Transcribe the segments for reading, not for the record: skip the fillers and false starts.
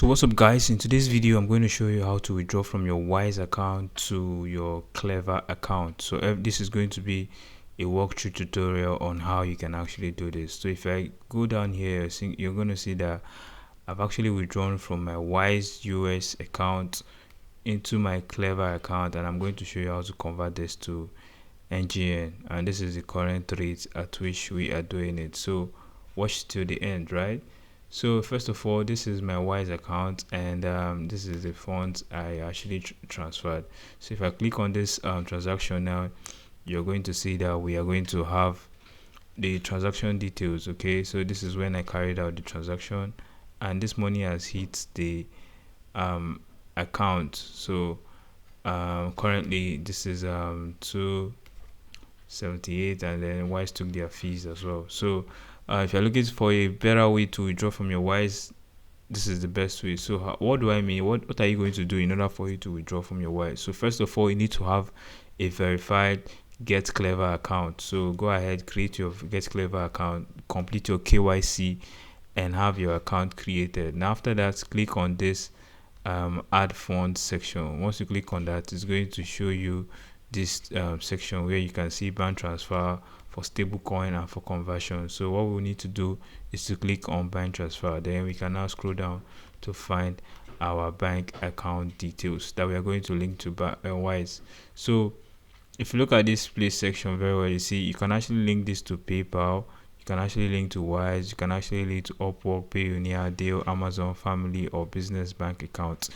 So what's up guys, in today's video I'm going to show you how to withdraw from your Wise account to your Cleva account. So this is going to be a walkthrough tutorial on how you can actually do this. So if I go down here, you're going to see that I've actually withdrawn from my Wise US account into my Cleva account, and I'm going to show you how to convert this to NGN, and this is the current rate at which we are doing it. So watch till the end, right? So first of all, this is my Wise account, and this is the funds I actually transferred. So if I click on this transaction now, you're going to see that we are going to have the transaction details. Okay, so this is when I carried out the transaction, and this money has hit the account. So currently this is 278, and then Wise took their fees as well. So if you're looking for a better way to withdraw from your Wise, this is the best way. So what do I mean? What are you going to do in order for you to withdraw from your Wise? So first of all, you need to have a verified Get Cleva account. So go ahead, create your Get Cleva account, complete your KYC, and have your account created. Now after that, click on this add funds section. Once you click on that, it's going to show you this section where you can see bank transfer for stablecoin and for conversion. So what we need to do is to click on bank transfer. Then we can now scroll down to find our bank account details that we are going to link to Wise. So if you look at this place section very well, you see you can actually link this to PayPal, you can actually link to Wise, you can actually link to Upwork, Payoneer, Dale, Amazon, Family, or business bank accounts.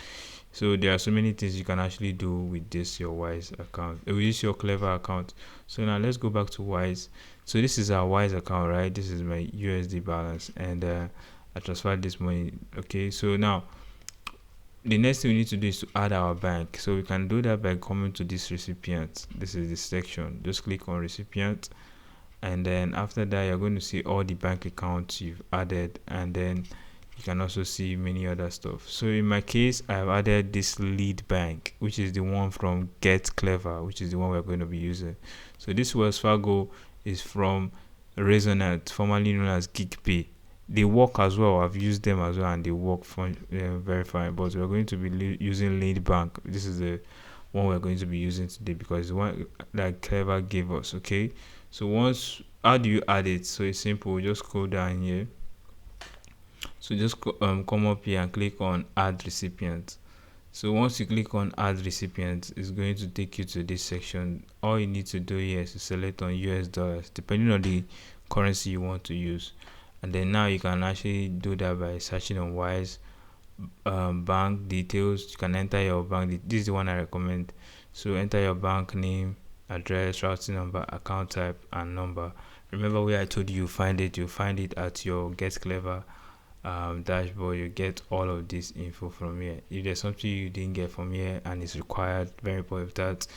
So there are so many things you can actually do with this your Wise account, with this your Cleva account. So now let's go back to Wise. So this is our Wise account, right? This is my USD balance, and I transferred this money. Okay, so now the next thing we need to do is to add our bank. So we can do that by coming to this recipient. This is the section. Just click on recipient, and then after that you're going to see all the bank accounts you've added, and then you can also see many other stuff. So in my case, I've added this lead bank, which is the one from Get Cleva, which is the one we're going to be using. So this Wells Fargo is from Resonant, formerly known as GeekPay. They work as well. I've used them as well, and they work very fine. But we're going to be using lead bank. This is the one we're going to be using today because the one that Cleva gave us. Okay, so how do you add it? So it's simple. Just scroll down here. So just come up here and click on add recipient. So once you click on add recipient, it's going to take you to this section. All you need to do here is to select on US dollars, depending on the currency you want to use. And then now you can actually do that by searching on Wise bank details. You can enter your bank. This is the one I recommend. So enter your bank name, address, routing number, account type, and number. Remember where I told you find it. You find it at your Get Cleva dashboard. You get all of this info from here. If there's something you didn't get from here and it's required, very important that,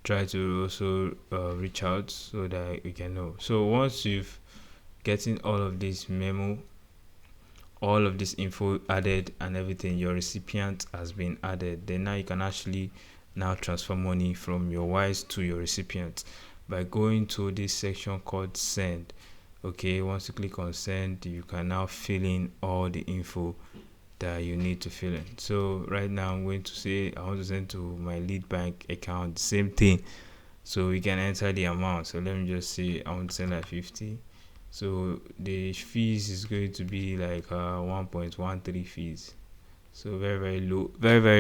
try to also reach out so that you can know. So once you've getting all of this memo, all of this info added and everything, your recipient has been added, then now you can actually now transfer money from your Wise to your recipient by going to this section called send. Okay, once you click on send, you can now fill in all the info that you need to fill in. So right now I'm going to say I want to send to my lead bank account, same thing. So we can enter the amount. So let me just say I want to send like 50. So the fees is going to be like 1.13 fees. So very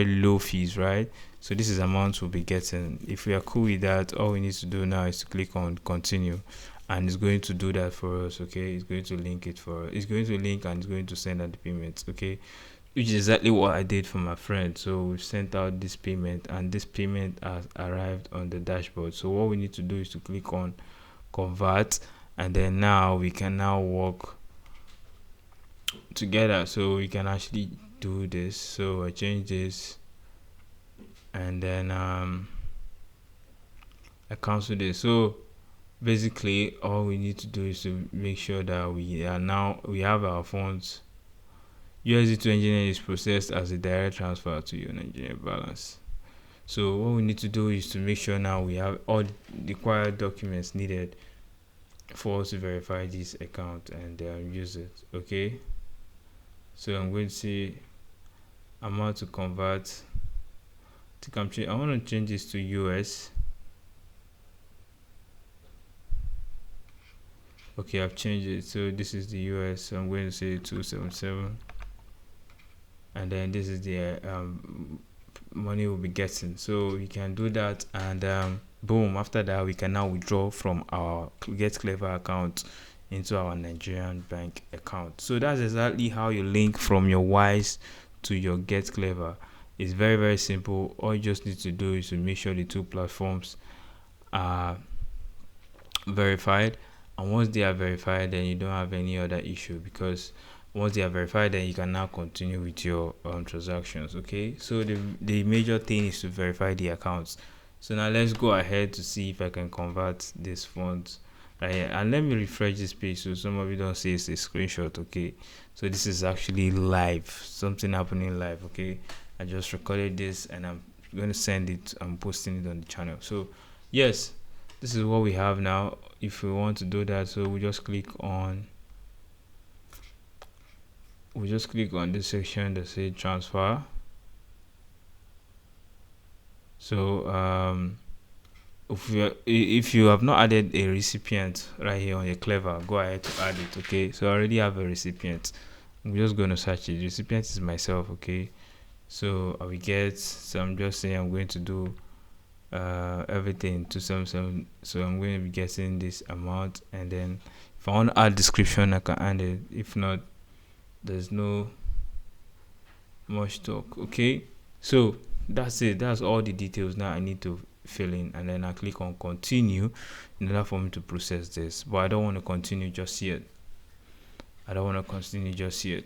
low fees, right? So this is amount we'll be getting. If we are cool with that, all we need to do now is to click on continue, and it's going to do that for us. Okay, it's going to link it for us. It's going to link and it's going to send out the payments. Okay, which is exactly what I did for my friend. So we've sent out this payment, and this payment has arrived on the dashboard. So what we need to do is to click on convert, and then now we can now work together. So we can actually do this. So I change this, and then I cancel this. So basically all we need to do is to make sure that we have our funds. USD to Nigeria is processed as a direct transfer to your Nigerian balance. So what we need to do is to make sure now we have all the required documents needed for us to verify this account and use it. Okay, so I'm going to say amount to convert. I want to change this to US. Okay, I've changed it. So this is the US. So I'm going to say 277, and then this is the money we'll be getting. So you can do that, and boom. After that, we can now withdraw from our Get Clever account into our Nigerian bank account. So that's exactly how you link from your Wise to your Get Clever. It's very, very simple. All you just need to do is to make sure the two platforms are verified, and once they are verified, then you don't have any other issue, because once they are verified, then you can now continue with your transactions. Okay, so the major thing is to verify the accounts. So now let's go ahead to see if I can convert these funds right here, and let me refresh this page so some of you don't say it's a screenshot. Okay, so this is actually live, something happening live. Okay, I just recorded this and I'm going to send it. I'm posting it on the channel. So yes, this is what we have now. If we want to do that, so we just click on this section that says transfer. So if you have not added a recipient right here on your Clever, go ahead to add it. Okay, so I already have a recipient. I'm just going to search it. Recipient is myself. Okay, so I will get, so I'm just saying I'm going to do everything to some, so I'm going to be getting this amount, and then if I want to add description, I can add it. If not, there's no much talk. Okay, so that's it. That's all the details now I need to fill in, and then I click on continue in order for me to process this. But I don't want to continue just yet.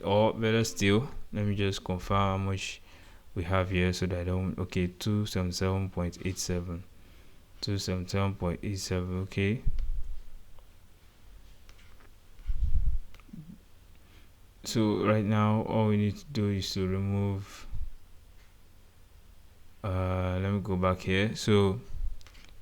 Or better still, let me just confirm how much we have here so that I don't. Okay, 277.87. 277.87. Okay, so right now all we need to do is to remove, let me go back here. So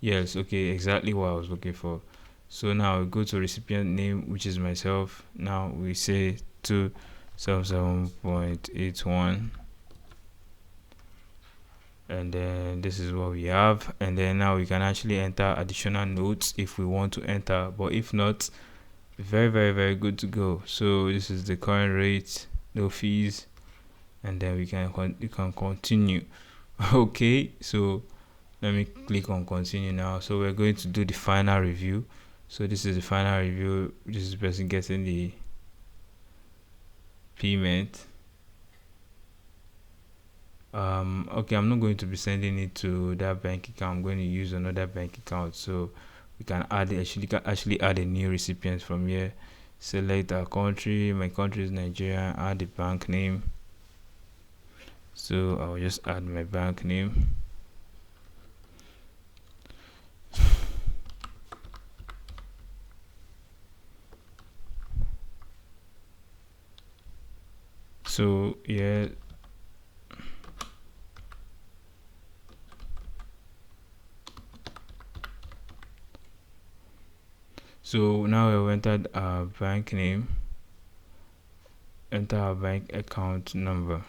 yes, okay, exactly what I was looking for. So now we go to recipient name, which is myself. Now we say 277.81, and then this is what we have. And then now we can actually enter additional notes if we want to enter, but if not, very, very, very good to go. So this is the current rate, no fees, and then you can continue. Okay, so let me click on continue now. So we're going to do the final review. So this is the final review. This is the person getting the payment. Okay, I'm not going to be sending it to that bank account. I'm going to use another bank account. So we can actually add a new recipient from here. Select our country. My country is Nigeria. Add the bank name. So I'll just add my bank name. So yeah, so now we entered our bank name, enter our bank account number.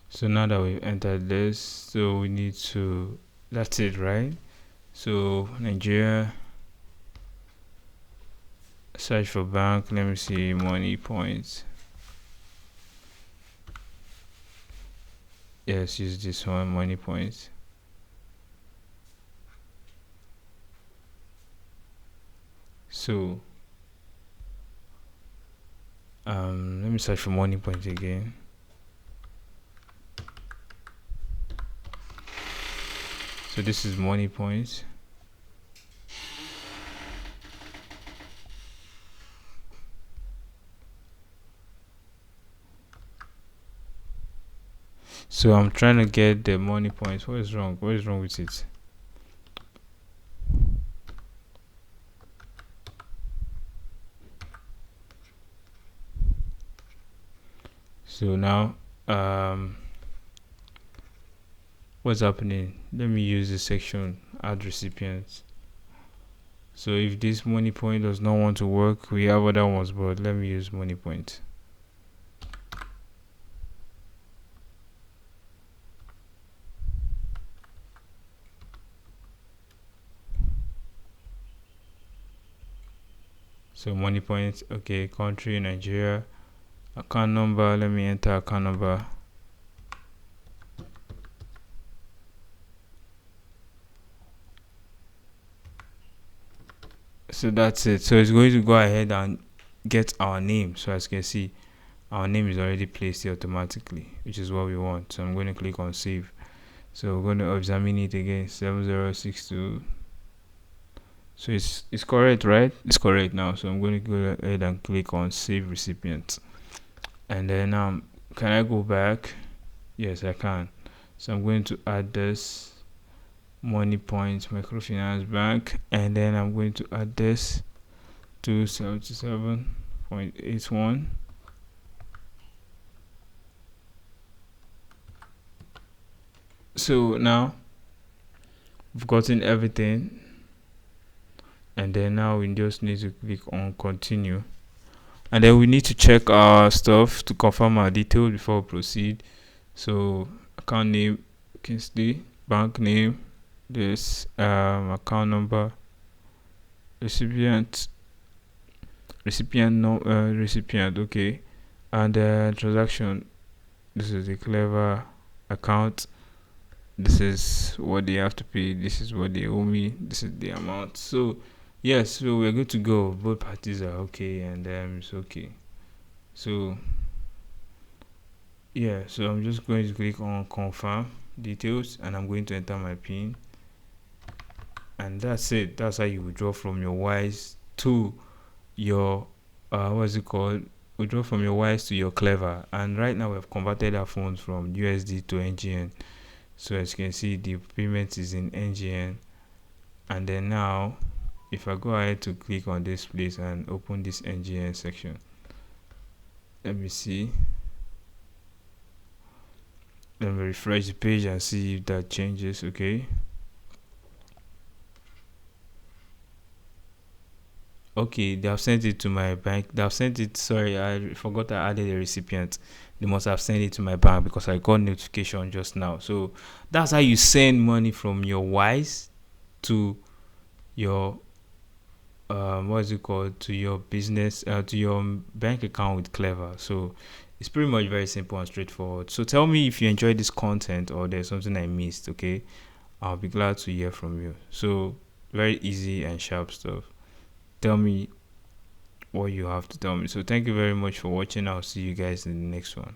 So now that we've entered this, so we need to, that's it, right? So Nigeria, search for bank, let me see, money points. Yes, use this one, money points. So let me search for money points again. So this is money points. So I'm trying to get the money points. What is wrong? What is wrong with it? So now what's happening? Let me use this section, add recipients. So if this money point does not want to work, we have other ones, but let me use money point. So money points, okay, country, Nigeria, account number, let me enter account number. So that's it. So it's going to go ahead and get our name. So as you can see, our name is already placed here automatically, which is what we want. So I'm going to click on save. So we're going to examine it again, 7062. So it's correct, right? It's correct now. So I'm going to go ahead and click on save recipient. And then can I go back? Yes, I can. So I'm going to add this money point microfinance bank, and then I'm going to add this to 77.81. So now we've gotten everything, and then now we just need to click on continue, and then we need to check our stuff to confirm our details before we proceed. So account name, Kingsley, bank name, this account number, recipient, okay, and transaction. This is the Cleva account. This is what they have to pay. This is what they owe me. This is the amount. So yes, so we're good to go. Both parties are okay, and it's okay. So yeah, so I'm just going to click on confirm details, and I'm going to enter my PIN, and that's it. That's how you withdraw from your Wise to your what's it called? Withdraw from your Wise to your Cleva. And right now we have converted our funds from USD to NGN. So as you can see, the payment is in NGN. And then now, if I go ahead to click on this place and open this NGN section, let me see. Let me refresh the page and see if that changes. Okay. Okay, they have sent it to my bank. They have sent it. Sorry, I forgot I added a recipient. They must have sent it to my bank because I got notification just now. So that's how you send money from your Wise to your what's it called, to your business, to your bank account with Cleva. So it's pretty much very simple and straightforward. So tell me if you enjoyed this content or there's something I missed. Okay, I'll be glad to hear from you. So very easy and sharp stuff. Tell me what you have to tell me. So thank you very much for watching. I'll see you guys in the next one.